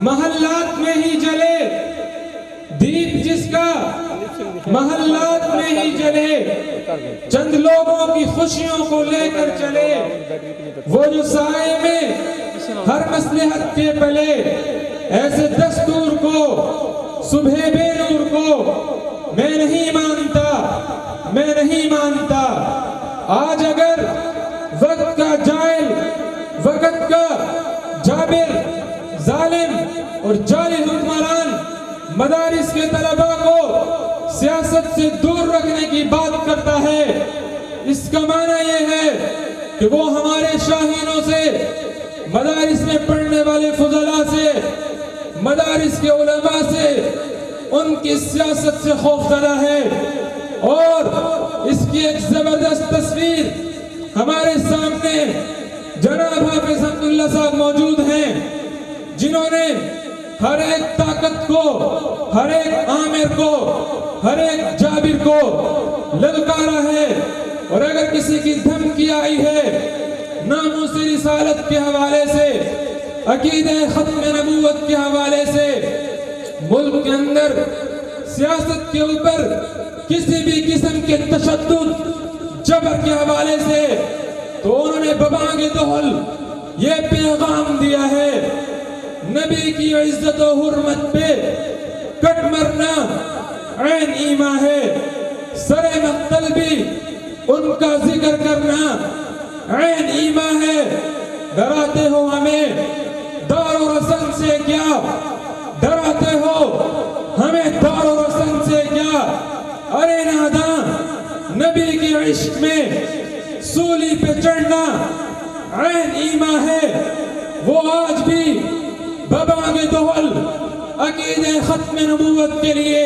محلات میں ہی جلے دیپ جس کا، محلات میں ہی جلے، چند لوگوں کی خوشیوں کو لے کر چلے، وہ جو سائے میں ہر مصلحت کے پلے، ایسے دستور کو، صبح بے نور کو میں نہیں مانتا، میں نہیں مانتا۔ آج اگر وقت کا جائل، وقت کا جابر، ظالم اور جعلی حکمران مدارس کے طلباء کو سیاست سے دور رکھنے کی بات کرتا ہے، اس کا معنی یہ ہے کہ وہ ہمارے شاہینوں سے، مدارس میں پڑھنے والے فضلاء سے، مدارس کے علماء سے، ان کی سیاست سے خوفزدہ ہے۔ اور اس کی ایک زبردست تصویر ہمارے سامنے جناب حافظ حمداللہ صاحب موجود ہیں، جنہوں نے ہر ایک طاقت کو، ہر ایک عامر کو، ہر ایک جابر کو للکارا ہے۔ اور اگر کسی کی دھمکی آئی ہے ناموس رسالت کے حوالے سے، عقیدہ ختم نبوت کے حوالے سے، ملک کے اندر سیاست کے اوپر کسی بھی قسم کے تشدد، جبر کے حوالے سے، تو انہوں نے ببانگ دہل یہ پیغام دیا ہے، نبی کی عزت و حرمت پہ کٹ مرنا عین ایمان ہے، سر مقتل بھی ان کا ذکر کرنا عین ایمان ہے۔ ڈراتے ہو ہمیں دار و رسن سے کیا، ڈراتے ہو ہمیں دار و رسن سے کیا، ارے نادان، نبی کے عشق میں سولی پہ چڑھنا عین ایمان ہے۔ وہ آج بھی ببانگ دہل عقیدہ ختم نبوت کے لیے،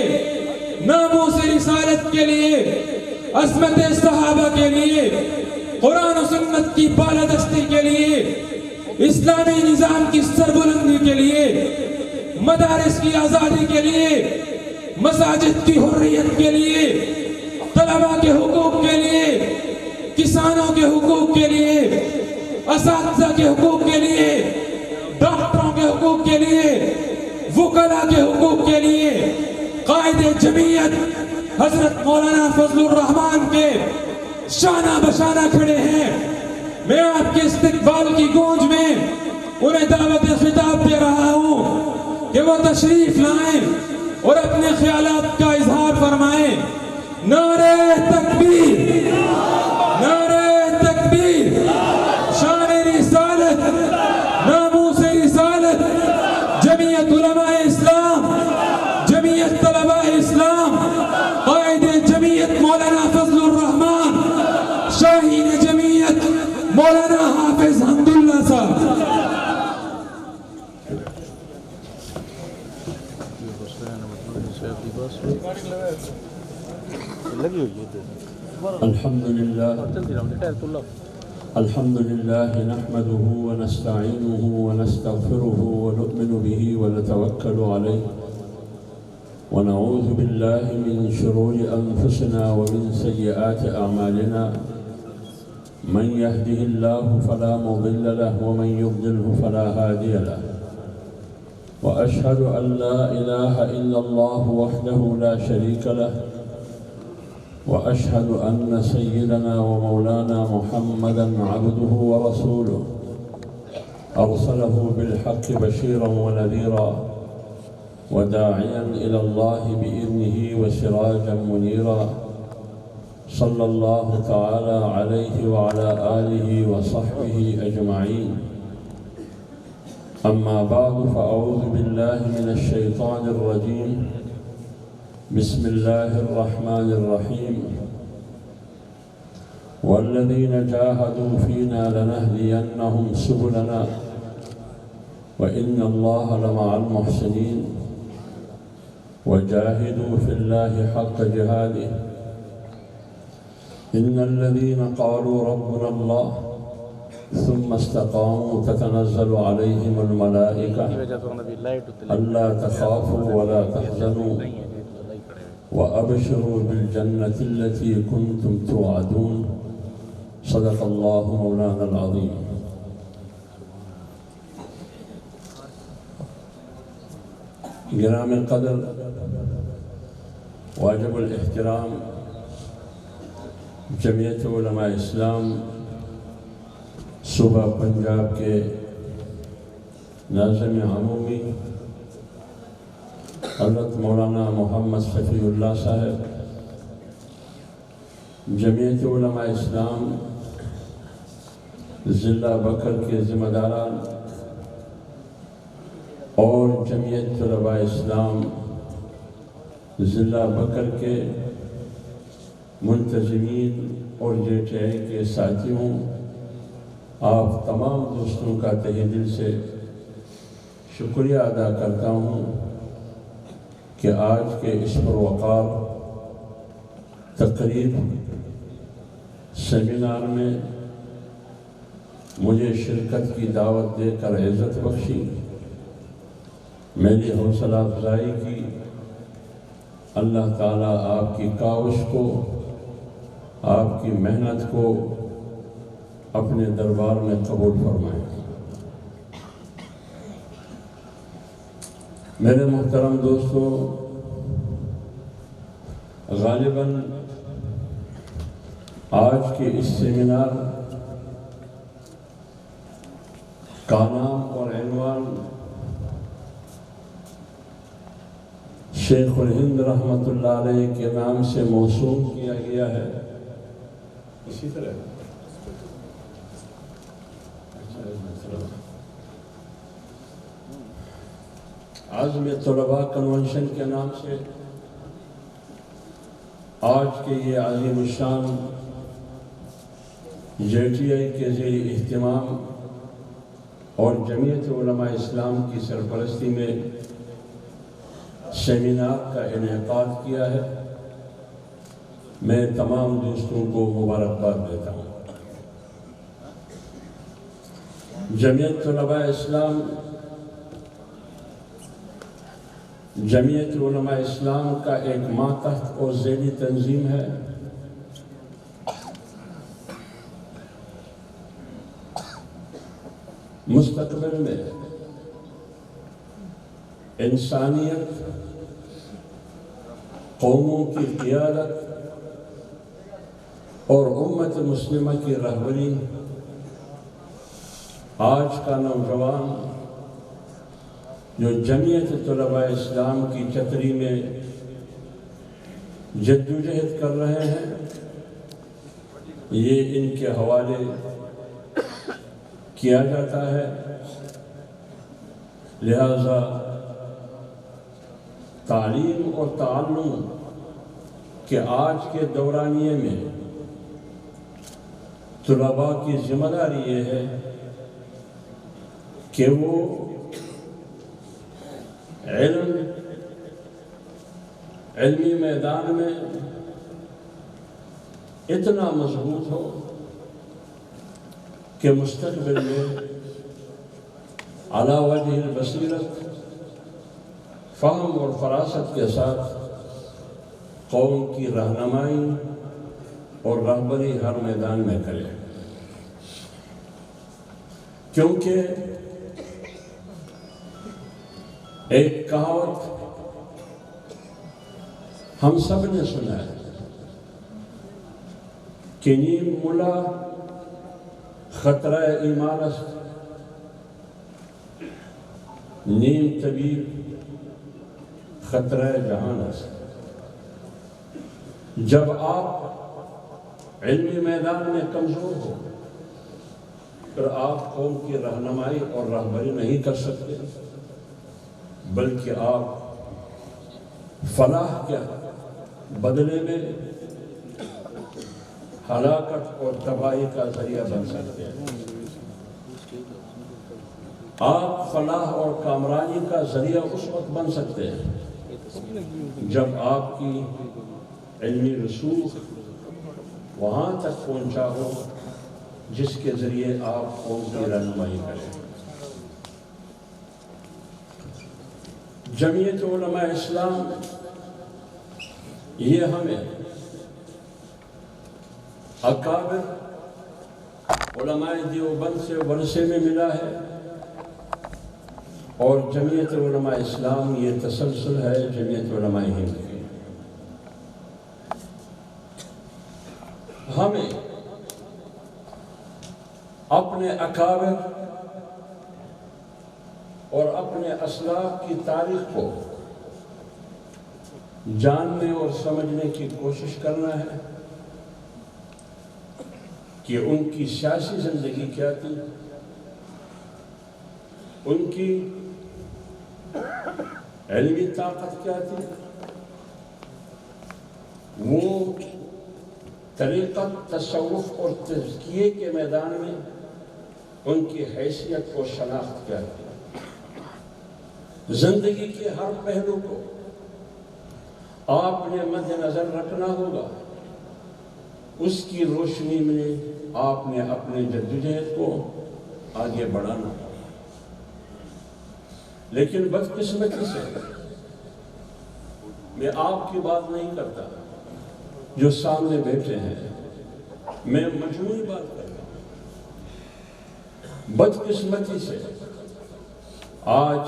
ناموس رسالت کے لیے، عظمت صحابہ کے لیے، قرآن و سنت کی بالادستی کے لیے، اسلامی نظام کی سربلندی کے لیے، مدارس کی آزادی کے لیے، مساجد کی حریت کے لیے، طلباء کے حقوق کے لیے، کسانوں کے حقوق کے لیے، اساتذہ کے حقوق کے لیے، ڈاکٹروں کے حقوق کے لیے، وکلاء کے حقوق کے لیے، قائد جمعیت حضرت مولانا فضل الرحمان کے شانہ بشانہ کھڑے ہیں۔ میں آپ کے استقبال کی گونج میں انہیں دعوت خطاب دے رہا ہوں کہ وہ تشریف لائیں اور اپنے خیالات کا اظہار فرمائیں۔ نعرہ تکبیر، نعرہ تکبیر، شان رسالت، ناموس رسالت، جمعیت علماء اسلام، جمعیت طلباء اسلام، قائد جمعیت مولانا فضل الرحمان، شاہین جمعیت مولانا حافظ حمداللہ صاحب۔ الحمد لله نحمده ونستعينه ونستغفره ونؤمن به ونتوكل عليه ونعوذ بالله من شرور أنفسنا ومن سيئات أعمالنا، من يهده الله فلا مضل له ومن يضلله فلا هادي له، وأشهد أن لا إله إلا الله وحده لا شريك له، وأشهد أن سيدنا ومولانا محمدًا عبده ورسوله، أرسله بالحق بشيرًا ونذيرًا وداعيًا إلى الله بإذنه وسراجًا منيرًا، صلى الله تعالى عليه وعلى آله وصحبه أجمعين. أما بعد، فأعوذ بالله من الشيطان الرجيم، بسم الله الرحمن الرحيم. والذين جاهدوا فينا لنهدينهم سبلنا وإن الله لمع المحسنين. وجاهدوا في الله حق جهاده، إن الذين قالوا ربنا الله ثم استقاموا تتنزل عليهم الملائكة ألا تخافوا ولا تحزنوا وأبشروا بالجنة التي كنتم توعدون. صدق الله مولانا العظيم. گرام قدر واجب الاحترام جمعیت علماء اسلام صوبہ پنجاب کے ناظم عمومی حضرت مولانا محمد شفیع اللہ صاحب، جمعیت علماء اسلام ضلع بکر کے ذمہ داران اور جمعیت طلباء اسلام ضلع بکر کے منتظمین اور JTI کے ساتھیوں، آپ تمام دوستوں کا تہہ دل سے شکریہ ادا کرتا ہوں کہ آج کے اس پروقار تقریب سیمینار میں مجھے شرکت کی دعوت دے کر عزت بخشی، میری حوصلہ افزائی کی۔ اللہ تعالیٰ آپ کی کاوش کو، آپ کی محنت کو اپنے دربار میں قبول فرمائے۔ میرے محترم دوستو، غالباً آج کے اس سیمینار کا نام اور عنوان شیخ الہند رحمۃ اللہ علیہ کے نام سے موسوم کیا گیا ہے۔ اسی طرح عزم طلباء کنونشن کے نام سے آج کے یہ عظیم الشان JTI کے زیر اہتمام اور جمعیت علماء اسلام کی سرپرستی میں سیمینار کا انعقاد کیا ہے۔ میں تمام دوستوں کو مبارکباد دیتا ہوں۔ جمعیت طلباء اسلام جمعیت علماء اسلام کا ایک ماتحت اور ذیلی تنظیم ہے۔ مستقبل میں انسانیت، قوموں کی قیادت اور امت مسلمہ کی رہبری، آج کا نوجوان جو جمعیت طلباء اسلام کی چھتری میں جدوجہد کر رہے ہیں، یہ ان کے حوالے کیا جاتا ہے۔ لہذا تعلیم اور تعلم کے آج کے دورانیے میں طلباء کی ذمہ داری یہ ہے کہ وہ علمی میدان میں اتنا مضبوط ہو کہ مستقبل میں علی وجہ البصیرت، فہم اور فراست کے ساتھ قوم کی رہنمائی اور رہبری ہر میدان میں کرے، کیونکہ ایک کہاوت ہم سب نے سنا ہے کہ نیم ملا خطرہ ایمان است، نیم طبیب خطرہ جہان است۔ جب آپ علمی میدان میں کمزور ہو پھر آپ قوم کی رہنمائی اور رہبری نہیں کر سکتے، بلکہ آپ فلاح کے بدلے میں ہلاکت اور تباہی کا ذریعہ بن سکتے ہیں۔ آپ فلاح اور کامرانی کا ذریعہ اس وقت بن سکتے ہیں جب آپ کی علمی رسوخ وہاں تک پہنچا ہو جس کے ذریعے آپ قوم کی رہنمائی کریں۔ جمعیت علماء اسلام یہ ہمیں اکابر علماء دیوبند سے ورثے میں ملا ہے۔ اور جمعیت علماء اسلام یہ تسلسل ہے جمعیت علماء ہند کی۔ ہمیں اپنے اکابر اور اپنے اسلاف کی تاریخ کو جاننے اور سمجھنے کی کوشش کرنا ہے کہ ان کی سیاسی زندگی کیا تھی، ان کی علمی طاقت کیا تھی، وہ طریقت، تصوف اور تزکیے کے میدان میں ان کی حیثیت اور شناخت کیا تھی۔ زندگی کے ہر پہلو کو آپ نے مد نظر رکھنا ہوگا، اس کی روشنی میں آپ نے اپنے جدوجہد کو آگے بڑھانا۔ لیکن بدقسمتی سے میں آپ کی بات نہیں کرتا جو سامنے بیٹھے ہیں، میں مجموعی بات کرتا ہوں۔ بدقسمتی سے آج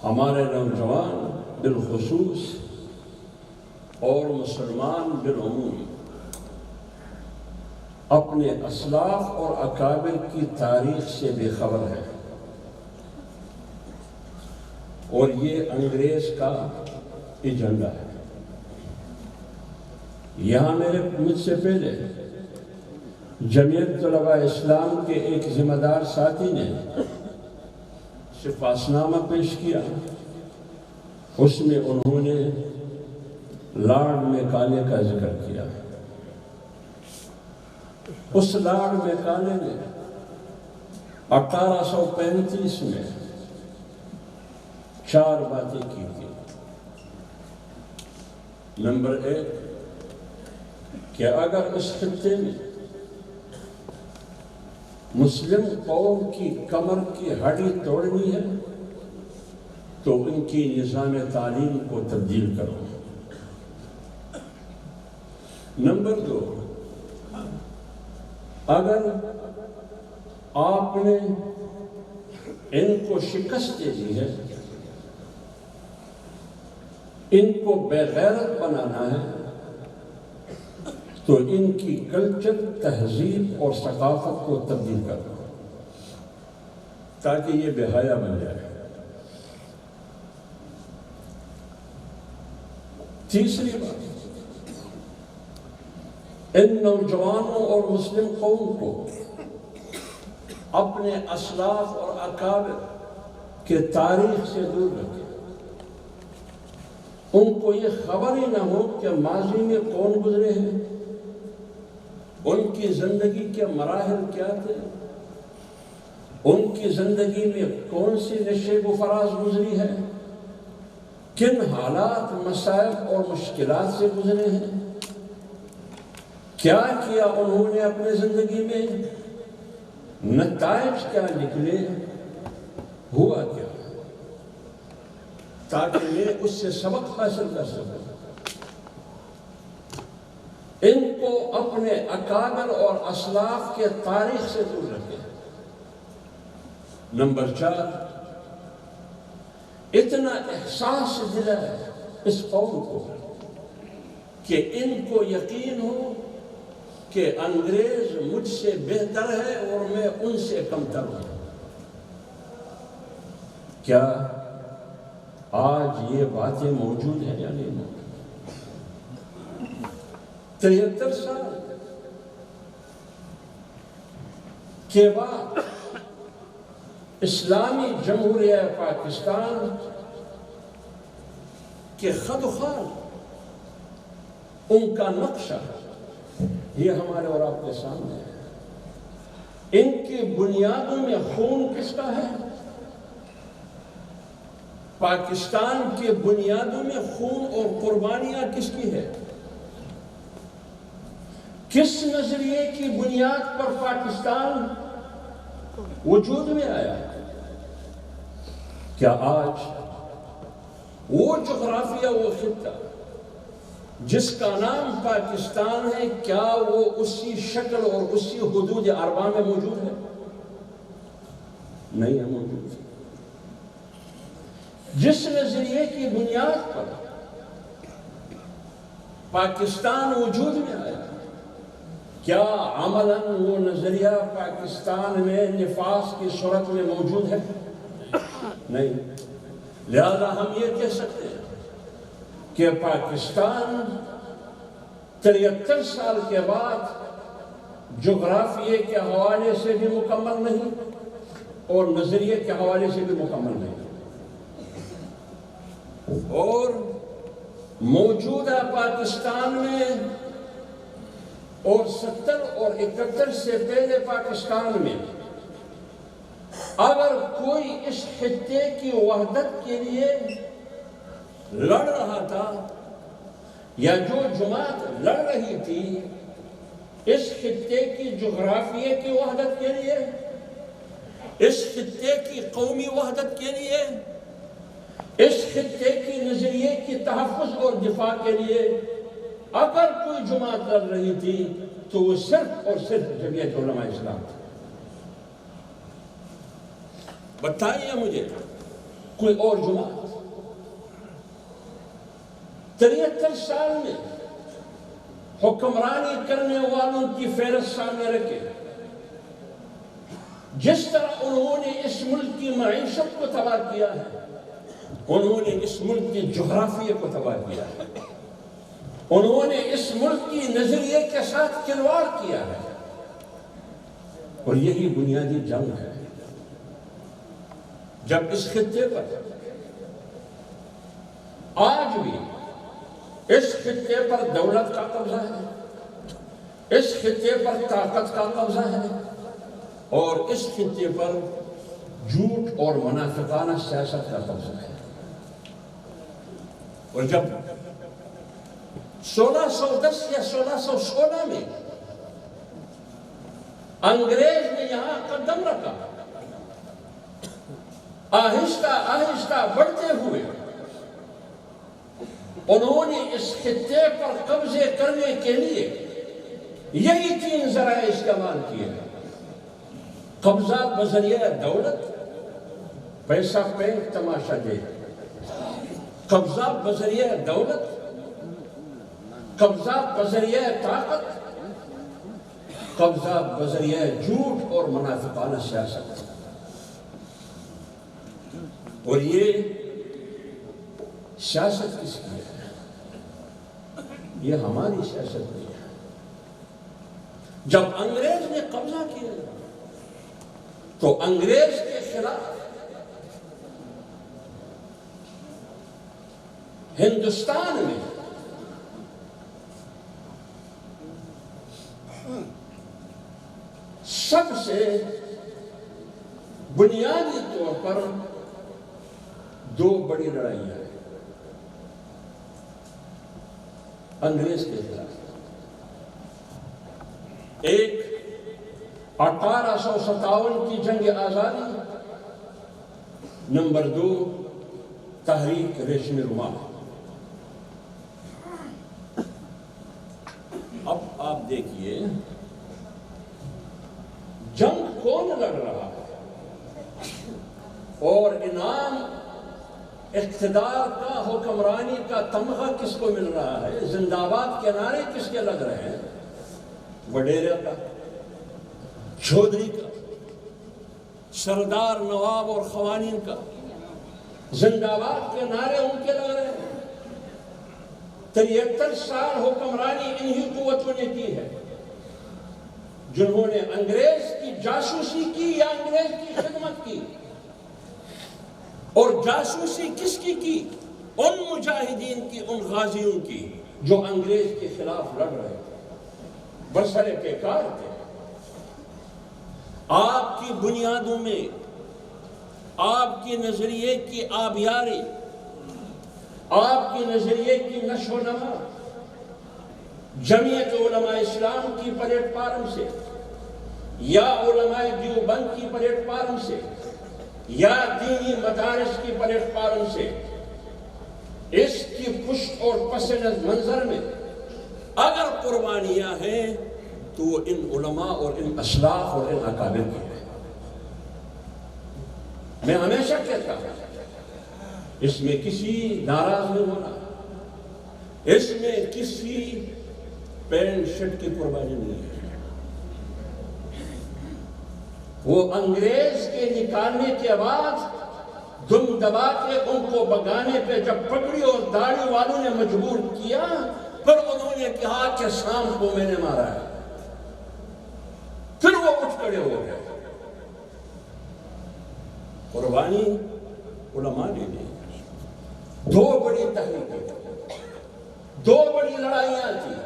ہمارے نوجوان بالخصوص اور مسلمان بالعموم اپنے اسلاف اور اکابر کی تاریخ سے بے خبر ہے، اور یہ انگریز کا ایجنڈا ہے۔ یہاں مجھ سے پہلے جمعیت طلباء اسلام کے ایک ذمہ دار ساتھی نے شفاعت نامہ پیش کیا، اس میں انہوں نے لارڈ میکالے کا ذکر کیا۔ اس لارڈ میکالے نے 1835 میں 4 باتیں کی تھی۔ نمبر 1 کہ اگر اس خطے میں مسلم قوم کی کمر کی ہڈی توڑنی ہے تو ان کی نظام تعلیم کو تبدیل کرو۔ نمبر 2 اگر آپ نے ان کو شکست دے دی ہے، ان کو بے غیرت بنانا ہے، تو ان کی کلچر، تہذیب اور ثقافت کو تبدیل کرنا تاکہ یہ بے حیا بن جائے۔ تیسری بات، ان نوجوانوں اور مسلم قوم کو اپنے اسلاف اور اکابر کے تاریخ سے دور رکھے۔ ان کو یہ خبر ہی نہ ہو کہ ماضی میں کون گزرے ہیں، ان کی زندگی کے مراحل کیا تھے، ان کی زندگی میں کون سی نشیب و فراز گزری ہے، کن حالات، مسائب اور مشکلات سے گزرے ہیں، کیا کیا انہوں نے اپنے زندگی میں، نتائج کیا نکلے، ہوا کیا، تاکہ میں اس سے سبق حاصل کر سکوں۔ ان کو اپنے اکابر اور اسلاف کے تاریخ سے دور رکھیں۔ نمبر 4 اتنا احساس دلائے اس قوم کو کہ ان کو یقین ہو کہ انگریز مجھ سے بہتر ہے اور میں ان سے کمتر ہوں۔ کیا آج یہ باتیں موجود ہیں یا نہیں موجود؟ 73 سال کے بعد اسلامی جمہوریہ پاکستان کے خط و خال، ان کا نقشہ یہ ہمارے اور آپ کے سامنے ہے۔ ان کی بنیادوں میں خون کس کا ہے؟ پاکستان کے بنیادوں میں خون اور قربانیاں کس کی ہے؟ کس نظریے کی بنیاد پر پاکستان وجود میں آیا؟ کیا آج وہ جغرافیہ، وہ خطہ جس کا نام پاکستان ہے، کیا وہ اسی شکل اور اسی حدود اربع میں موجود ہے؟ نہیں ہے موجود۔ جس نظریے کی بنیاد پر پاکستان وجود میں آیا، کیا عملاً وہ نظریہ پاکستان میں نفاذ کی صورت میں موجود ہے؟ نہیں۔ لہذا ہم یہ کہہ سکتے ہیں کہ پاکستان 73 سال کے بعد جغرافیے کے حوالے سے بھی مکمل نہیں اور نظریے کے حوالے سے بھی مکمل نہیں، اور موجودہ پاکستان میں اور 70 اور 71 سے پہلے پاکستان میں اگر کوئی اس خطے کی وحدت کے لیے لڑ رہا تھا یا جو جماعت لڑ رہی تھی اس خطے کی جغرافیے کی وحدت کے لیے، اس خطے کی قومی وحدت کے لیے، اس خطے کی نظریے کی تحفظ اور دفاع کے لیے اگر کوئی جماعت لڑ رہی تھی تو وہ صرف اور صرف جمعیت علماء اسلام تھی۔ بتائیے مجھے کوئی اور جماعت 73 سال میں حکمرانی کرنے والوں کی فہرست سامنے رکھے، جس طرح انہوں نے اس ملک کی معیشت کو تباہ کیا ہے، انہوں نے اس ملک کے جغرافیے کو تباہ کیا ہے، انہوں نے اس ملک کی نظریے کے ساتھ کھلواڑ کیا ہے، اور یہی بنیادی جنگ ہے۔ جب اس خطے پر آج بھی اس خطے پر دولت کا قبضہ ہے، اس خطے پر طاقت کا قبضہ ہے، اور اس خطے پر جھوٹ اور منافقانہ سیاست کا قبضہ ہے، اور جب 1610 یا 1616 میں انگریز نے یہاں قدم رکھا، آہستہ آہستہ بڑھتے ہوئے انہوں نے اس خطے پر قبضے کرنے کے لیے یہی 3 ذرائع استعمال کیے: قبضہ بذریعہ دولت، پیسہ پینک تماشا دے، قبضہ بذریعہ دولت، قبضہ بذریعہ طاقت، قبضہ بذریعہ جھوٹ اور منافقانہ سیاست۔ اور یہ سیاست کس کی ہے؟ یہ ہماری سیاست نہیں ہے۔ جب انگریز نے قبضہ کیا تو انگریز کے خلاف ہندوستان میں سب سے بنیادی طور پر 2 بڑی لڑائیاں ہیں انگریز کے خلاف۔ ایک 1857 کی جنگ آزادی، نمبر 2 تحریک ریشم رومال۔ اب آپ دیکھیے جنگ کون لڑ رہا ہے اور انعام اقتدار کا، حکمرانی کا تمغہ کس کو مل رہا ہے، زندہ باد کے نعرے کس کے لگ رہے ہیں؟ وڈیرے کا، چودھری کا، سردار نواب اور خوانین کا زندہ باد کے نعرے ان کے لگ رہے ہیں۔ 73 سال حکمرانی انہی قوتوں نے کی ہے جنہوں نے انگریز کی جاسوسی کی یا انگریز کی خدمت کی۔ اور جاسوسی کس کی؟ ان مجاہدین کی، ان غازیوں کی جو انگریز کے خلاف لڑ رہے تھے، برسر پیکار تھے۔ آپ کی بنیادوں میں آپ کے نظریے کی آبیاری، آپ کے نظریے کی نشو و نما جمعیت علماء اسلام کی پلیٹ فارم سے یا علماء دیوبند کی پلیٹ فارم سے یا دینی مدارس کی پلیٹ فارم سے، اس کی پشت اور پس منظر میں اگر قربانیاں ہیں تو وہ ان علماء اور ان اسلاف اور ان اکابر کی ہیں۔ میں ہمیشہ کہتا ہوں اس میں کسی ناراض نہیں ہونا، اس میں کسی پینٹ شرٹ کی قربانی نہیں ہے۔ وہ انگریز کے نکالنے کے بعد دم دبا کے ان کو بگانے پہ جب پگڑی اور داڑھی والوں نے مجبور کیا، پھر انہوں نے کہا کہ شام کو میں نے مارا ہے، پھر وہ اٹھ کھڑے ہو گئے۔ قربانی علماء نے دی، دو بڑی تحریکیں، دو بڑی لڑائیاں تھیں۔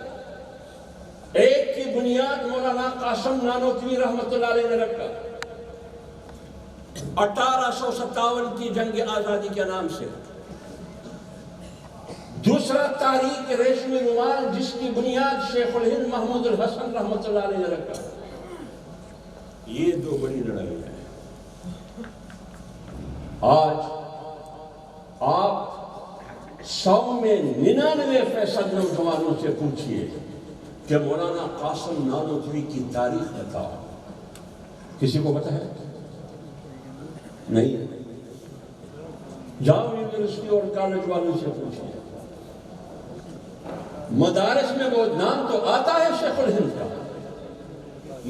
ایک کی بنیاد مولانا قاسم نانوتوی رحمۃ اللہ علیہ نے رکھا 1857 کی جنگ آزادی کے نام سے۔ دوسرا تحریک ریشمی رومال، جس کی بنیاد شیخ الہند محمود الحسن رحمۃ اللہ علیہ نے رکھا۔ یہ دو بڑی لڑائیاں ہیں۔ آج آپ 100 میں 99% نوجوانوں سے پوچھئے کہ مولانا قاسم نانوتوی کی تاریخ بتاؤ، کسی کو پتہ ہے؟ نہیں۔ جامعہ یونیورسٹی اور کالج والوں سے پوچھئے، مدارس میں وہ نام تو آتا ہے شیخ الہند کا،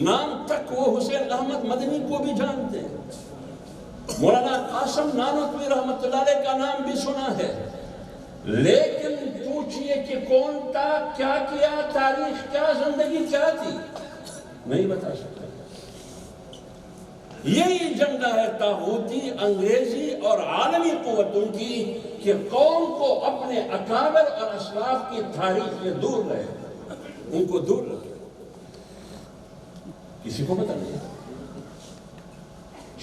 نام تک وہ حسین احمد مدنی کو بھی جانتے ہیں، مولانا قاسم نانوتوی رحمۃ اللہ علیہ کا نام بھی سنا ہے، لیکن پوچھئے کہ کون تھا، کیا کیا، تاریخ کیا، زندگی کیا تھی، نہیں بتا سکتا۔ یہی جنگ ہے طاغوتی، انگریزی اور عالمی قوتوں کی کہ قوم کو اپنے اکابر اور اسلاف کی تاریخ میں دور رہے، ان کو دور رکھے۔ کسی کو پتہ نہیں۔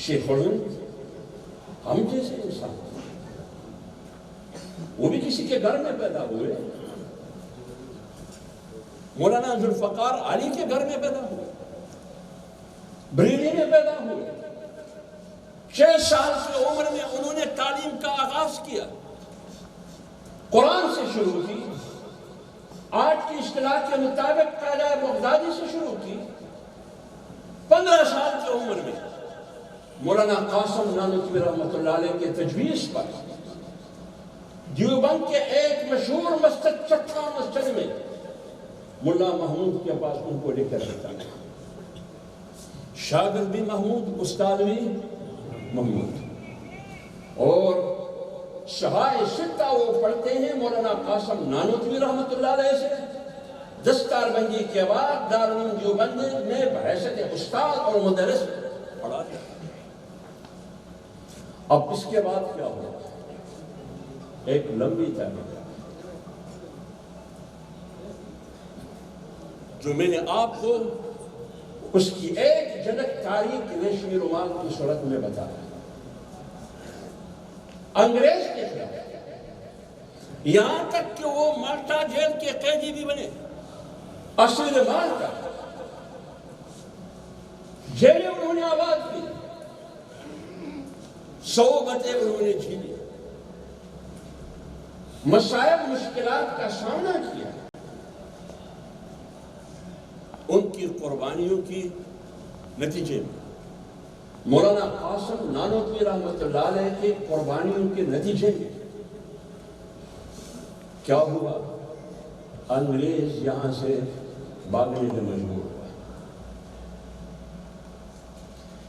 شیخ الہند ہم جیسے انسان، وہ بھی کسی کے گھر میں پیدا ہوئے، مولانا ذوالفقار علی کے گھر میں پیدا ہوئے، بریلی میں پیدا ہوئے۔ 6 سال کی عمر میں انہوں نے تعلیم کا آغاز کیا، قرآن سے شروع کی، آج کی اصطلاح کے مطابق قاعدہ بغدادی سے شروع کی۔ 15 سال کی عمر میں مولانا قاسم نانوتوی رحمۃ اللہ علیہ کے تجویز پر دیوبند کے ایک مشہور مسجد چٹھا مسجد میں ملا محمود کے پاس ان کو لے کر رہتا ہے، شاگرد بھی محمود، استاد بھی محمود، اور شہائے ستہ وہ پڑھتے ہیں مولانا قاسم نانوتوی رحمۃ اللہ علیہ سے۔ دستار بندی کے بعد دارالعلوم دیوبند میں بحیثیت استاد اور مدرس پڑھاتے ہیں۔ اب اس کے بعد کیا ہوا؟ ایک لمبی تاریخ جو میں نے آپ کو اس کی ایک جھلک تاریخ ریشمی رومال کی صورت میں بتایا۔ انگریز کے خلاف، یہاں تک کہ وہ مالٹا جیل کے قیدی بھی بنے، اصل مالٹا جیلیں انہوں نے آباد کی، صعوبتیں انہوں نے جھیلی، مسائل مشکلات کا سامنا کیا۔ ان کی قربانیوں کی نتیجے میں مولانا قاسم نانوتوی رحمۃ اللہ علیہ کے قربانیوں کے نتیجے میں کیا ہوا؟ انگریز یہاں سے بھاگنے میں مجبور ہوا۔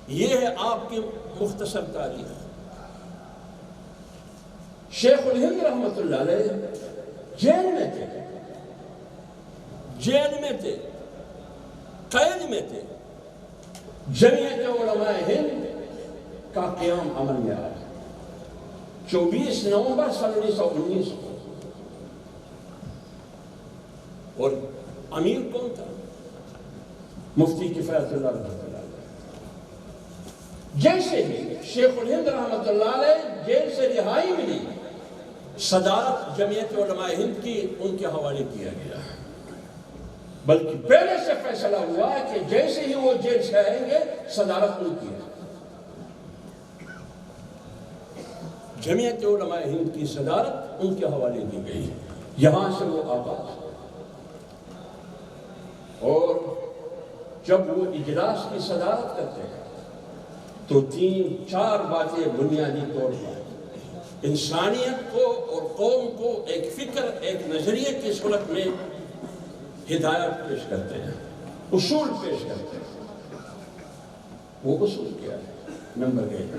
یہ ہے آپ کی مختصر تاریخ۔ شیخ الہند رحمۃ اللہ علیہ جیل میں تھے، جیل میں تھے، قید میں تھے۔ جمعیت علماء ہند کا قیام عمل میں آیا 24 نومبر 1919 کو، اور امیر کون تھا؟ مفتی کفایت اللہ رحمۃ اللہ علیہ۔ جیسے ہی شیخ الہند رحمۃ اللہ علیہ جیل سے رہائی ملی، صدارت جمعیت علماء ہند کی ان کے حوالے کیا گیا، بلکہ پہلے سے فیصلہ ہوا کہ جیسے ہی وہ جیل سے آئیں گے صدارت ان کی ہے۔ جمعیت علماء ہند کی صدارت ان کے حوالے کی گئی، یہاں سے وہ آغاز، اور جب وہ اجلاس کی صدارت کرتے ہیں تو 3-4 باتیں بنیادی طور پر انسانیت کو اور قوم کو ایک فکر، ایک نظریے کی صورت میں ہدایت پیش کرتے ہیں، اصول پیش کرتے ہیں۔ وہ اصول کیا ہے؟ نمبر 1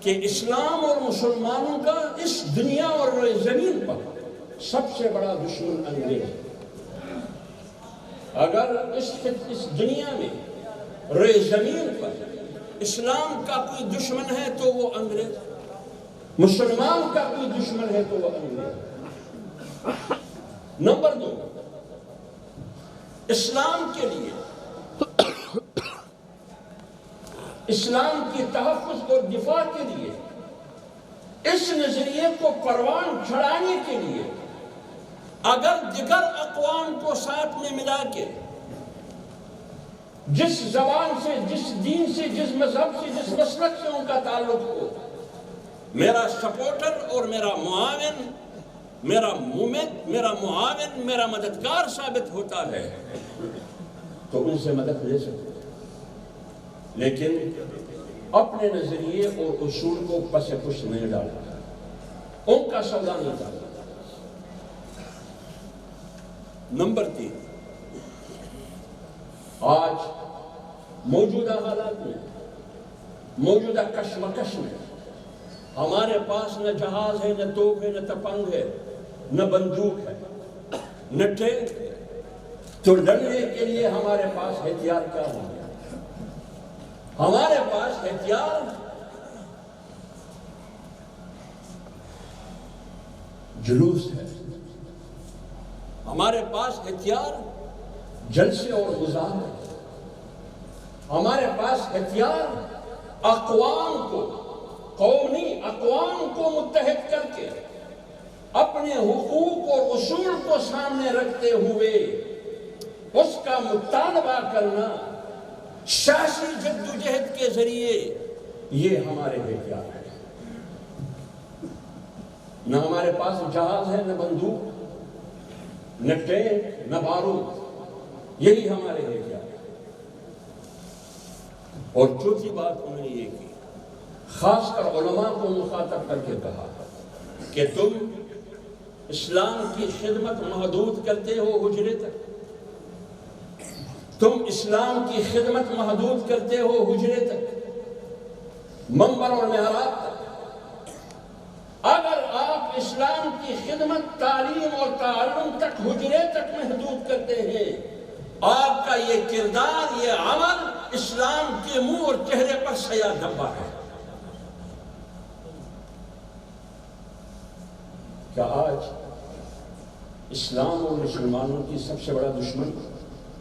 کہ اسلام اور مسلمانوں کا اس دنیا اور روئے زمین پر سب سے بڑا دشمن انگریز ہے۔ اگر اس دنیا میں روئے زمین پر اسلام کا کوئی دشمن ہے تو وہ انگریز، مسلمان کا کوئی دشمن ہے تو وہ انگریز۔ نمبر 2 اسلام کے لیے، اسلام کی تحفظ اور دفاع کے لیے، اس نظریے کو پروان چڑھانے کے لیے اگر دیگر اقوام کو ساتھ میں ملا کے جس زبان سے، جس دین سے، جس مذہب سے، جس مسلک سے ان کا تعلق ہو، میرا سپورٹر اور میرا معاون، میرا مومن، میرا معاون، میرا مددگار ثابت ہوتا ہے تو ان سے مدد لے سکتے ہیں، لیکن اپنے نظریے اور اصول کو پس پش نہیں ڈالا، ان کا سودا نہیں ڈالا۔ نمبر 3 آج موجودہ حالات میں، موجودہ کشمکش میں ہمارے پاس نہ جہاز ہے، نہ توپ ہے، نہ تپنگ ہے، نہ بندوق ہے، نہ ٹینک ہے، تو لڑنے کے لیے ہمارے پاس ہتھیار کیا ہوں گے؟ ہمارے پاس ہتھیار جلوس ہے، ہمارے پاس ہتھیار جلسے اور غزار ہے، ہمارے پاس ہتھیار اقوام کو، قومی اقوام کو متحد کر کے اپنے حقوق اور اصول کو سامنے رکھتے ہوئے اس کا مطالبہ کرنا سیاسی جدوجہد کے ذریعے، یہ ہمارے ہتھیار ہے۔ نہ ہمارے پاس جہاز ہے، نہ بندوق، نہ ٹینک، نہ بارود، یہی ہمارے ہتھیار ہے۔ اور چوتھی بات انہوں نے یہ کی، خاص کر علماء کو مخاطب کر کے کہا کہ تم اسلام کی خدمت محدود کرتے ہو حجرے تک، تم اسلام کی خدمت محدود کرتے ہو حجرے تک، منبر اور محراب تک۔ اگر آپ اسلام کی خدمت تعلیم اور تعلم تک، حجرے تک محدود کرتے ہیں، آپ کا یہ کردار، یہ عمل اسلام کے منہ اور چہرے پر سیاہ دھبا ہے۔ کیا آج اسلام اور مسلمانوں کی سب سے بڑا دشمن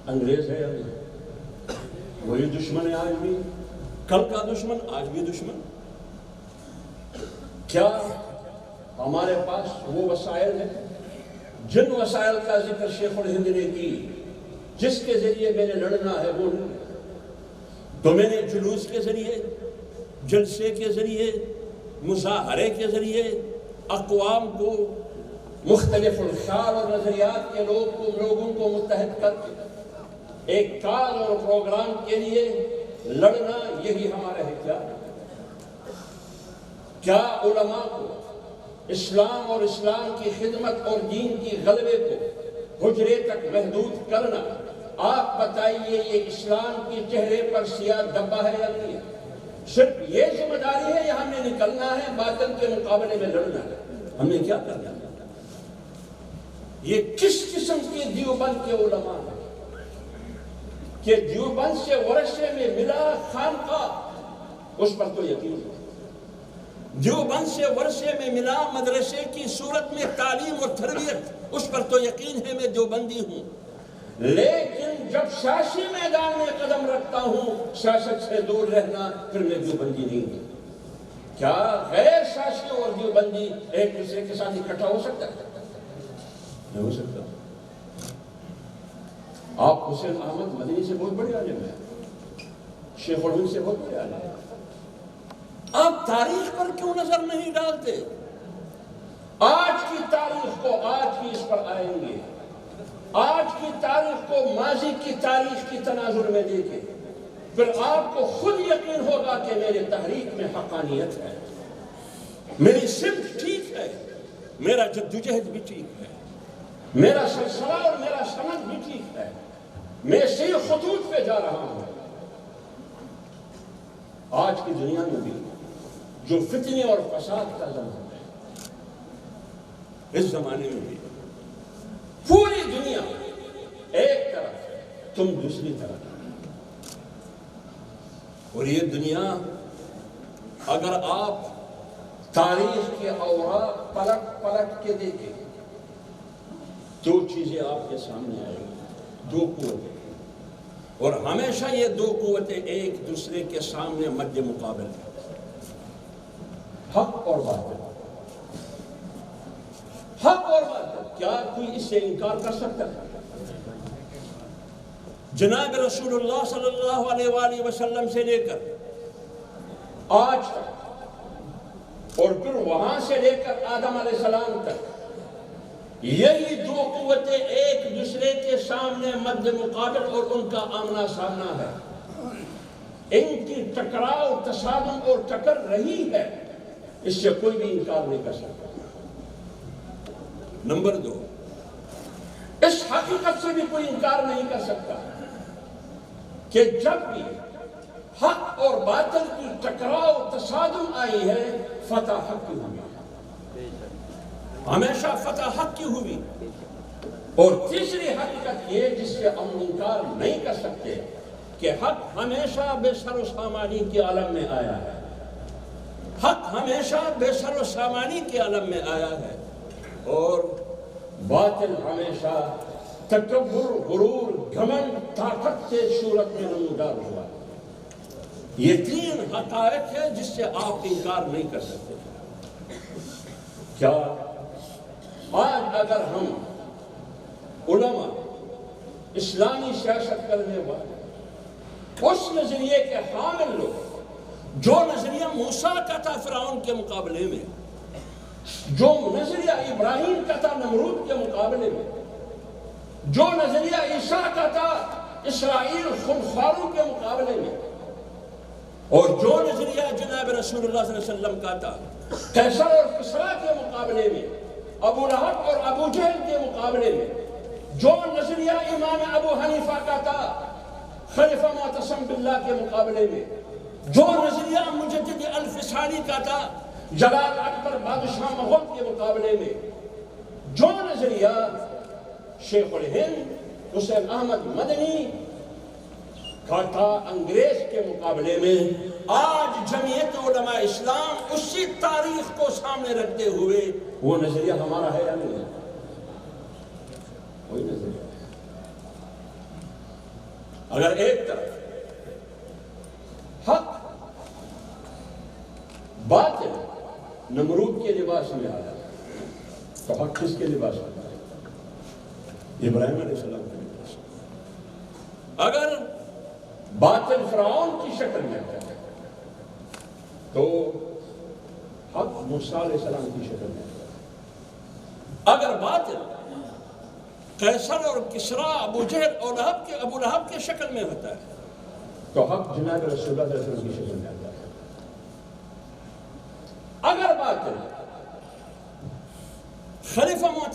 انگریز ہے یا نہیں؟ وہی دشمن ہے آج بھی، کل کا دشمن آج بھی دشمن۔ کیا ہمارے پاس وہ وسائل ہیں جن وسائل کا ذکر شیخ الہند نے کی، جس کے ذریعے میں نے لڑنا ہے وہ نہیں؟ تو میں نے جلوس کے ذریعے، جلسے کے ذریعے، مظاہرے کے ذریعے اقوام کو، مختلف الخیال اور نظریات کے لوگوں کو متحد کر کے ایک کال اور پروگرام کے لیے لڑنا، یہی ہمارا ہتھیار ہے۔ کیا علماء کو اسلام اور اسلام کی خدمت اور دین کی غلبے کو حجرے تک محدود کرنا، آپ بتائیے یہ اسلام کے چہرے پر سیاہ دھبا ہے یا نہیں ہے؟ صرف یہ ذمہ داری ہے یا ہم نے نکلنا ہے، باطل کے مقابلے میں لڑنا ہے؟ ہم نے کیا کرنا ہے؟ یہ کس قسم کے دیوبند کے علماء ہیں کہ دیوبند سے ورثے میں ملا خانقاہ، اس پر تو یقین ہے۔ دیوبند سے ورثے میں ملا مدرسے کی صورت میں تعلیم اور تربیت، اس پر تو یقین ہے میں دیوبندی ہوں، لیکن جب سیاسی میدان میں قدم رکھتا ہوں سیاست سے دور رہنا، پھر میں دیوبندی نہیں ہوں۔ کیا غیر سیاسی اور دیوبندی ایک دوسرے کے ساتھ اکٹھا ہو سکتا ہے؟ نہیں ہو سکتا۔ آپ حسین احمد مدنی سے بہت بڑے عالم ہیں، شیخ الہند سے بہت بڑے عالم ہیں، آپ تاریخ پر کیوں نظر نہیں ڈالتے؟ آج کی تاریخ کو آج کی اس پر آئیں گے، آج کی تاریخ کو ماضی کی تاریخ کی تناظر میں دیکھیں، پھر آپ کو خود یقین ہوگا کہ میرے تحریک میں حقانیت ہے، میری سمت ٹھیک ہے، میرا جدوجہد بھی ٹھیک ہے، میرا سلسلہ اور میرا سند بھی ٹھیک ہے، میں صحیح خطوط پہ جا رہا ہوں۔ آج کی دنیا میں بھی جو فتنے اور فساد کا زمانہ ہے، اس زمانے میں بھی پوری دنیا ایک طرف ہے، تم دوسری طرف۔ اور یہ دنیا اگر آپ تاریخ کے اوراق پلٹ کے دیکھیں، دو چیزیں آپ کے سامنے آئیں گی، دو قوتیں، اور ہمیشہ یہ دو قوتیں ایک دوسرے کے سامنے مد مقابل ہیں، حق اور باطل۔ حق اور باطل، کیا کوئی اس سے انکار کر سکتا ہے؟ جناب رسول اللہ صلی اللہ علیہ وآلہ وسلم سے لے کر آج تک، اور پھر وہاں سے لے کر آدم علیہ السلام تک، یہی دو قوتیں ایک دوسرے کے سامنے مد مقابل اور ان کا آمنا سامنا ہے۔ ان کی ٹکراؤ، تصادم اور ٹکر رہی ہے، اس سے کوئی بھی انکار نہیں کر سکتا۔ نمبر دو، اس حقیقت سے بھی کوئی انکار نہیں کر سکتا کہ جب بھی حق اور باطل کی ٹکراؤ تصادم آئی ہے، فتح حق کی ہوئی، ہمیشہ فتح حق کی ہوئی۔ اور تیسری حقیقت یہ جس سے ہم انکار نہیں کر سکتے کہ حق ہمیشہ بے سر و سامانی کے عالم میں آیا ہے، حق ہمیشہ بے سر و سامانی کے عالم میں آیا ہے، اور باطل ہمیشہ تکبر، غرور، گھمنڈ، طاقت کے صورت میں نمودار ہوا۔ یہ تین حقائق ہے جس سے آپ انکار نہیں کر سکتے۔ کیا آج اگر ہم علماء، اسلامی سیاست کرنے والے، اس نظریے کے حامل لوگ، جو نظریہ موسیٰ کا تھا فرعون کے مقابلے میں، جو نظریہ ابراہیم کا تھا نمرود کے مقابلے میں، جو نظریہ عیسیٰ کا تھا اسرائیل خنفاروں کے مقابلے میں، اور جو نظریہ جناب رسول اللہ صلی اللہ علیہ وسلم کا تھا قیصر اور کسریٰ کے مقابلے میں، ابو لہب اور ابو جہل کے مقابلے میں، جو نظریہ امام ابو حنیفہ کا تھا خلیفہ معتصم باللہ کے مقابلے میں، جو نظریہ مجدد الفسانی کا تھا جلال اکبر بادشاہ مغل کے مقابلے میں، جو نظریہ شیخ الہند حسین احمد مدنی کا تھا انگریز کے مقابلے میں، آج جمعیت علماء اسلام اسی تاریخ کو سامنے رکھتے ہوئے وہ نظریہ ہمارا ہے یا نہیں ہے؟ وہی نظریہ ہے۔ اگر ایک طرف حق باطل نمرود کے لباس میں آیا تو حق کس کے لباس میں آیا؟ ابراہیم علیہ السلام کے لباس میں۔ اگر باطل فرعون کی شکل میں آیا تو حق موسیٰ علیہ السلام کی شکل میں آیا۔ اگر باطل قیصر اور کسریٰ، ابو جہل اور ابو لہب کے شکل میں ہوتا ہے تو حق جناب رسول اللہ صلی اللہ علیہ وسلم کی شکل میں آتا ہے۔ اگر باطل خلیفہ معتصم